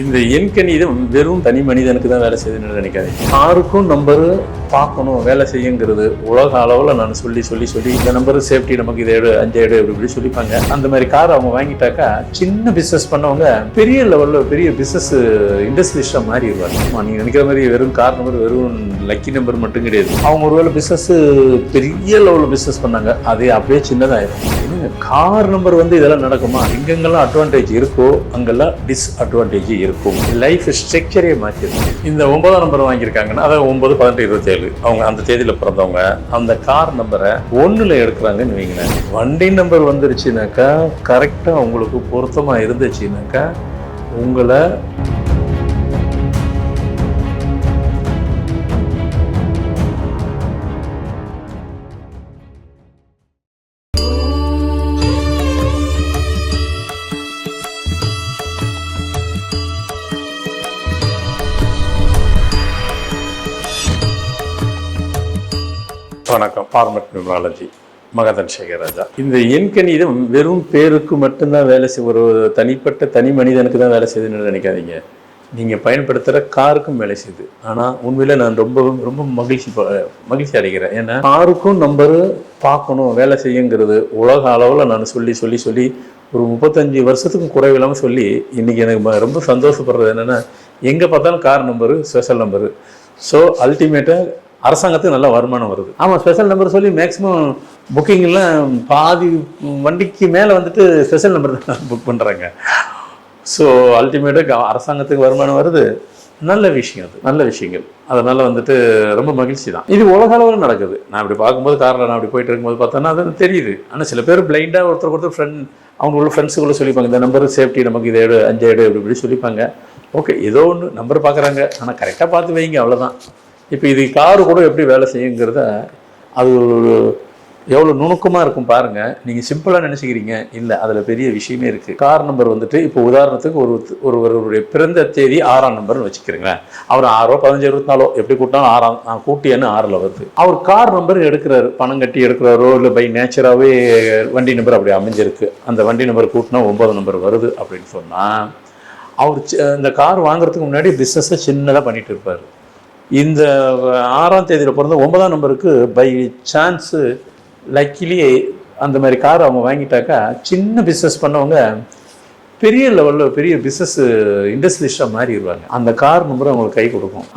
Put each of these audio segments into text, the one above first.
இந்த எண்கணிதம் வெறும் தனி மனிதனுக்கு தான் வேலை செய்யுதுன்னு நினைக்காதீங்க. யாருக்கும் நம்பரு பார்க்கணும் வேலை செய்யுங்கிறது உலக அளவில் நான் சொல்லி இந்த நம்பரு சேஃப்டி நமக்கு இதை எடு 5 எடு இப்படி சொல்லிப்பாங்க. அந்த மாதிரி கார் அவங்க வாங்கிட்டாக்கா சின்ன பிஸ்னஸ் பண்ணவங்க பெரிய லெவலில் பெரிய பிஸ்னஸ் இண்டஸ்ட்ரியலிஸ்டாக மாறிடுவாங்க. நீங்கள் நினைக்கிற மாதிரி வெறும் கார் நம்பர் வெறும் லக்கி நம்பர் மட்டும் கிடையாது. அவங்க ஒருவேளை பிஸ்னஸ் பெரிய லெவலில் பிஸ்னஸ் பண்ணாங்க, அதே அப்படியே சின்னதாயிரும். கார் நம்பர் இதெல்லாம் நடக்குமா? எங்கெங்கெல்லாம் அட்வான்டேஜ் இருக்கோ அங்கெல்லாம் டிஸ்அட்வான்டேஜ் இருக்கும். லைஃப் ஸ்ட்ரக்சரே மாற்றிடும். இந்த 9ஆம் நம்பர் வாங்கியிருக்காங்கன்னா அதாவது 9, 18, 27 அவங்க அந்த தேதியில் பிறந்தவங்க அந்த கார் நம்பரை 1ல் எடுக்கிறாங்கன்னு வைங்களேன். வண்டி நம்பர் வந்துருச்சுனாக்கா கரெக்டாக உங்களுக்கு பொருத்தமாக இருந்துச்சுனாக்கா உங்களை வணக்கம். Format numerology மகதன் சேகராஜா. இந்த எண்கணிதம் வெறும் பேருக்கு மட்டும்தான் வேலை ஒரு தனிப்பட்ட தனி மனிதனுக்கு தான் வேலை செய்யுதுன்னு நினைக்காதீங்க. நீங்கள் பயன்படுத்துகிற காருக்கும் வேலை செய்யுது. ஆனால் உண்மையில் நான் ரொம்ப மகிழ்ச்சி அடைகிறேன். ஏன்னா காருக்கும் நம்பரு பார்க்கணும் வேலை செய்யுங்கிறது உலக அளவில் நான் சொல்லி ஒரு 35 வருஷத்துக்கும் குறைவில்லாமல் சொல்லி இன்றைக்கி எனக்கு ரொம்ப சந்தோஷப்படுறது என்னென்னா எங்கே பார்த்தாலும் car number special number. So அல்டிமேட்டாக அரசாங்கத்துக்கு நல்ல வருமானம் வருது. ஆமாம், ஸ்பெஷல் நம்பர் சொல்லி மேக்ஸிமம் புக்கிங்கெல்லாம் பாதி வண்டிக்கு மேலே ஸ்பெஷல் நம்பர் தான் புக் பண்ணுறாங்க. ஸோ அல்டிமேட்டாக அரசாங்கத்துக்கு வருமானம் வருது. நல்ல விஷயம், அது நல்ல விஷயங்கள். அதனால் ரொம்ப மகிழ்ச்சி தான். இது உலக அளவில் நடக்குது. நான் இப்படி பார்க்கும்போது காரில் நான் அப்படி போயிட்டு இருக்கும்போது பார்த்தோன்னா அது தெரியுது. ஆனால் சில பேர் பிளைண்டாக ஒருத்தர் அவங்க உள்ள ஃப்ரெண்ட்ஸுக்குள்ளே சொல்லிப்பாங்க, இந்த நம்பர் சேஃப்டி நமக்கு இதை எடு 5 எடு இப்படி சொல்லிப்பாங்க. ஓகே, ஏதோ ஒன்று நம்பர் பார்க்குறாங்க, ஆனால் கரெக்டாக பார்த்து வைங்க, அவ்வளோதான். இப்போ இது காரு கூட எப்படி வேலை செய்யுங்கிறத அது எவ்வளோ நுணுக்கமாக இருக்கும் பாருங்கள். நீங்கள் சிம்பிளாக நினச்சிக்கிறீங்க, இல்லை அதில் பெரிய விஷயமே இருக்குது. கார் நம்பர் இப்போ உதாரணத்துக்கு ஒருவருடைய பிறந்த தேதி 6ஆம் நம்பர்னு வச்சுக்கிறீங்களேன். அவர் 6, 15, 24 எப்படி கூட்டினாலும் 6ஆம் கூட்டியன்னு 6ல் வருது. அவர் கார் நம்பர் எடுக்கிறாரு, பணம் கட்டி எடுக்கிறாரோ இல்லை பை நேச்சராகவே வண்டி நம்பர் அப்படி அமைஞ்சிருக்கு. அந்த வண்டி நம்பர் கூட்டினா 9 நம்பர் வருது அப்படின்னு சொன்னால் அவர் இந்த கார் வாங்குறதுக்கு முன்னாடி பிஸ்னஸை சின்னதாக பண்ணிகிட்டு இருப்பார். இந்த 6ஆம் தேதியில் பிறந்த 9ஆம் நம்பருக்கு பை சான்ஸு லக்கிலேயே அந்த மாதிரி கார் அவங்க வாங்கிட்டாக்கா சின்ன பிஸ்னஸ் பண்ணவங்க பெரிய லெவலில் பெரிய பிஸ்னஸ் இண்டஸ்ட்ரியலிஸ்டாக மாறிடுவாங்க. அந்த கார் நம்பர் அவங்களுக்கு கை கொடுக்கும்.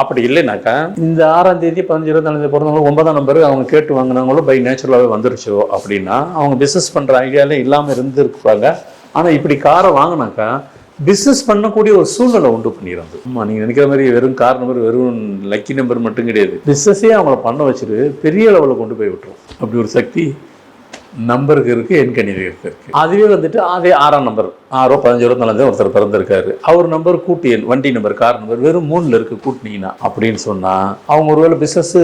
அப்படி இல்லைனாக்கா இந்த 6ஆம் தேதி 15, 24 தேதி பிறந்தவங்களும் 9ஆம் நம்பர் அவங்க கேட்டு வாங்கினவங்களும் பை நேச்சுரலாகவே வந்துருச்சோ அப்படின்னா அவங்க பிஸ்னஸ் பண்ணுற ஐடியாலே இல்லாமல் இருந்திருப்பாங்க. ஆனால் இப்படி காரை வாங்கினாக்கா பிஸ்னஸ் பண்ணக்கூடிய ஒரு சூழ்நிலை உண்டு பண்ணிடுறது. ஆமாம், நீங்கள் நினைக்கிற மாதிரி வெறும் கார் நம்பர் வெறும் லக்கி நம்பர் மட்டும் கிடையாது. பிஸ்னஸே அவங்கள பண்ண வச்சுட்டு பெரிய லெவலில் கொண்டு போய் விட்டுரும். அப்படி ஒரு சக்தி நம்பருக்கு இருக்குது, எண்கணிதத்துக்கு இருக்குது. அதுவே அதே 6ஆம் நம்பர் 6, 15, 24 ஒருத்தர் பிறந்திருக்காரு. அவர் நம்பர் கூட்டி எண் வண்டி நம்பர் கார் நம்பர் வெறும் 3ல் இருக்குது கூட்டினீங்கன்னா அப்படின்னு சொன்னால் அவங்க ஒருவேளை பிஸ்னஸ்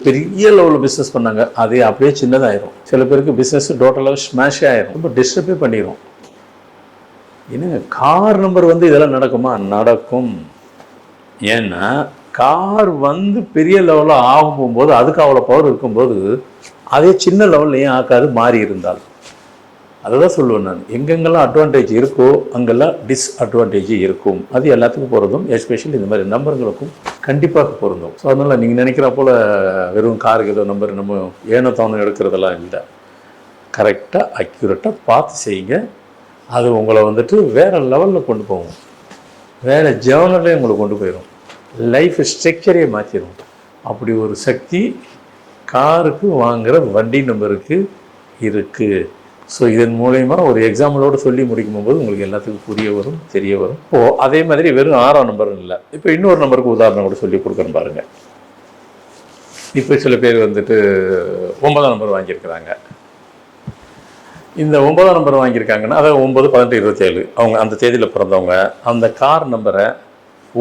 பெரிய லெவலில் பிஸ்னஸ் பண்ணாங்க, அதே அப்படியே சின்னதாயிரும். சில பேருக்கு பிஸ்னஸ் டோட்டலாக ஸ்மாஷே ஆயிரும், ரொம்ப டிஸ்டர்பே பண்ணிடும். என்னங்க கார் நம்பர் இதெல்லாம் நடக்குமா? நடக்கும். ஏன்னா கார் பெரிய லெவலில் ஆகும் போகும்போது அதுக்கு அவ்வளோ பவர் இருக்கும்போது அதே சின்ன லெவலில் ஏன் ஆக்காது மாறி இருந்தால். அதை தான் சொல்லுவேன் நான். எங்கெங்கெல்லாம் அட்வான்டேஜ் இருக்கோ அங்கெல்லாம் டிஸ்அட்வான்டேஜ் இருக்கும். அது எல்லாத்துக்கும் பொருந்தும், எஸ்பெஷலி இந்த மாதிரி நம்பர்களுக்கும் கண்டிப்பாக பொருந்தும். ஸோ அதனால் நீங்கள் நினைக்கிற போல் வெறும் காருக்கு ஏதோ நம்பர் நம்ம ஏனோ தானோ எடுக்கிறதெல்லாம் இல்லை. கரெக்டாக அக்யூரேட்டாக பார்த்து செய்யுங்க. அது உங்களை வேறு லெவலில் கொண்டு போகும், வேறு ஜேர்னலே உங்களை கொண்டு போயிடும், லைஃப் ஸ்ட்ரக்சரே மாற்றிடும். அப்படி ஒரு சக்தி காருக்கு வாங்குகிற வண்டி நம்பருக்கு இருக்குது. ஸோ இதன் மூலயமா ஒரு எக்ஸாம்பிளோடு சொல்லி முடிக்கும் போது உங்களுக்கு எல்லாத்துக்கும் புரிய வரும், தெரிய வரும். அதே மாதிரி வெறும் 6ஆம் நம்பரும் இல்லை. இப்போ இன்னொரு நம்பருக்கு உதாரணம் கூட சொல்லி கொடுக்குறேன்னு பாருங்கள். இப்போ சில பேர் 9ஆம் நம்பர் வாங்கியிருக்கிறாங்க. இந்த 9ஆம் நம்பர் வாங்கியிருக்காங்கன்னா அதாவது 9, 18, 27 அவங்க அந்த தேதியில் பிறந்தவங்க அந்த கார் நம்பரை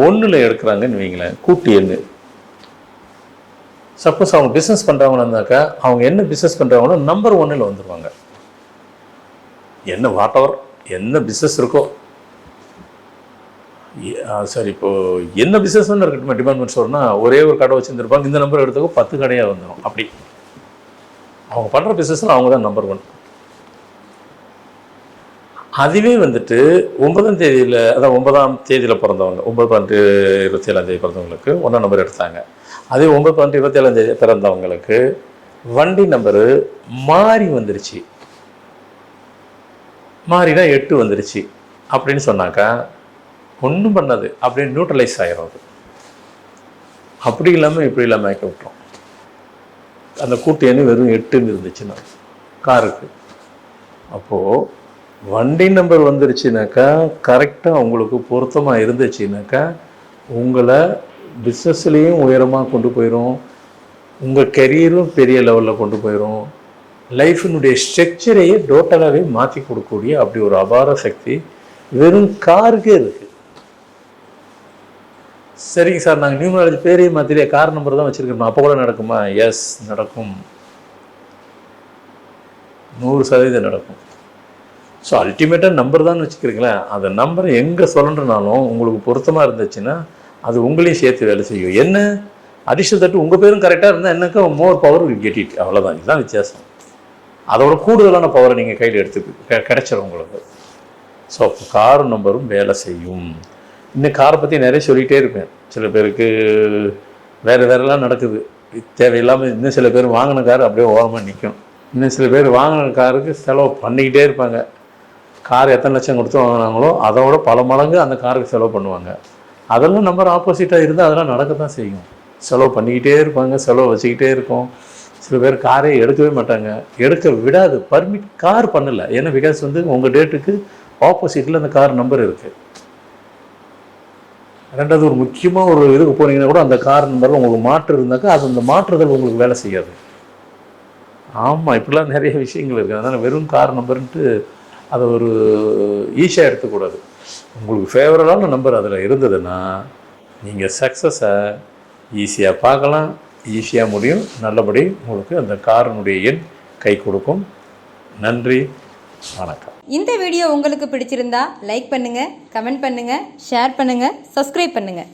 1ல் எடுக்கிறாங்கன்னு வைங்களேன், கூட்டி எண்ணு. சப்போஸ் அவங்க பிஸ்னஸ் பண்ணுறவங்கன்னாக்கா அவங்க என்ன பிஸ்னஸ் பண்ணுறாங்களோ நம்பர் 1ல் வந்துடுவாங்க. என்ன பிஸ்னஸ் இருக்கோ சரி, இப்போது என்ன பிஸ்னஸ்ன்னு இருக்கட்டும், டிபார்ட்மெண்ட் ஸ்டோர்னா ஒரே ஒரு கடை வச்சுருந்துருப்பாங்க, இந்த நம்பர் எடுத்துக்கோ 10 கடையாக வந்துடும். அப்படி அவங்க பண்ணுற பிஸ்னஸில் அவங்க தான் நம்பர் 1. அதுவே வந்துட்டு 9ஆம் தேதியில், அதான் 9ஆம் தேதியில் பிறந்தவங்க, 9/12/27 தேதி பிறந்தவங்களுக்கு 1ஆம் நம்பர் எடுத்தாங்க. அதே 9/12/27 தேதி பிறந்தவங்களுக்கு வண்டி நம்பரு மாறி வந்துருச்சு. மாறினா 8 வந்துருச்சு அப்படின்னு சொன்னாக்கா ஒன்றும் பண்ணாது, அப்படியே நியூட்ரலைஸ் ஆகிடும். அது அப்படி இல்லாமல் இப்படி இல்லாமல் ஆக்கி விட்டுரும். அந்த கூட்டு எண்ணு வெறும் 8ன்னு இருந்துச்சுன்னா காருக்கு. அப்போது வண்டி நம்பர் வந்துருச்சுனாக்கா கரெக்டாக உங்களுக்கு பொருத்தமாக இருந்துச்சுனாக்கா உங்களை பிஸ்னஸ்லேயும் உயரமாக கொண்டு போயிடும், உங்கள் கெரியரும் பெரிய லெவலில் கொண்டு போயிடும், லைஃபினுடைய ஸ்ட்ரக்சரையே டோட்டலாகவே மாற்றி கொடுக்கக்கூடிய அப்படி ஒரு அபார சக்தி வெறும் காருக்கே இருக்குது. சரிங்க சார், நாங்கள் நியூமராலஜி பேரையே மாற்றிலே கார் நம்பர் தான் வச்சுருக்கோம், அப்போ கூட நடக்குமா? எஸ், நடக்கும், 100% நடக்கும். ஸோ அல்டிமேட்டாக நம்பர் தான் வச்சுக்கிறீங்களேன், அந்த நம்பரை எங்கே சொல்லணுன்னாலும் உங்களுக்கு பொருத்தமாக இருந்துச்சுன்னா அது உங்களையும் சேர்த்து வேலை செய்யும். என்ன அடிஷனல் தட்டு உங்கள் பேரும் கரெக்டாக இருந்தால் என்னக்கா மோர் பவர் வில் கெட் இட், அவ்வளோதான். இதுதான் வித்தியாசம். அதோட கூடுதலான பவரை நீங்கள் கையில் எடுத்து கிடைச்சிடும் உங்களுக்கு. ஸோ அப்போ கார் நம்பரும் வேலை செய்யும். இன்னும் காரை பற்றி நிறைய சொல்லிகிட்டே இருப்பேன். சில பேருக்கு வேறெல்லாம் நடக்குது தேவையில்லாமல். இன்னும் சில பேர் வாங்கின கார் அப்படியே ஓரமாக நிற்கும். இன்னும் சில பேர் வாங்கின காருக்கு செலவு பண்ணிக்கிட்டே இருப்பாங்க. கார் எத்தனை லட்சம் கொடுத்து வாங்கினாங்களோ அதோட பல மடங்கு அந்த காருக்கு செலவு பண்ணுவாங்க. அதெல்லாம் நம்பர் ஆப்போசிட்டாக இருந்தால் அதெல்லாம் நடக்க தான் செய்யும். செலவு பண்ணிக்கிட்டே இருப்பாங்க, செலவு வச்சுக்கிட்டே இருக்கும். சில பேர் காரே எடுக்கவே மாட்டாங்க, எடுக்க விடாது, பர்மிட் கார் பண்ணலை. ஏன்னா பிகாஸ் உங்கள் டேட்டுக்கு ஆப்போசிட்டில் அந்த கார் நம்பர் இருக்குது. ரெண்டாவது ஒரு முக்கியமாக ஒரு இதுக்கு போனீங்கன்னா கூட அந்த கார் நம்பரில் உங்களுக்கு மாற்று இருந்தாக்கா அது அந்த மாற்றுதல் உங்களுக்கு வேலை செய்யாது. ஆமாம், இப்படிலாம் நிறைய விஷயங்கள் இருக்குது. அதனால் வெறும் கார் நம்பர்ன்ட்டு அதை ஒரு ஈஸியாக எடுத்துக்கூடாது. உங்களுக்கு ஃபேவரலான நம்பர் அதில் இருந்ததுன்னா நீங்கள் சக்ஸஸை ஈஸியாக பார்க்கலாம், ஈஸியாக முடியும். நல்லபடி உங்களுக்கு அந்த காரனுடைய எண் கை கொடுக்கும். நன்றி, வணக்கம். இந்த வீடியோ உங்களுக்கு பிடிச்சிருந்தா லைக் பண்ணுங்கள், கமெண்ட் பண்ணுங்கள், ஷேர் பண்ணுங்கள், சப்ஸ்கிரைப் பண்ணுங்கள்.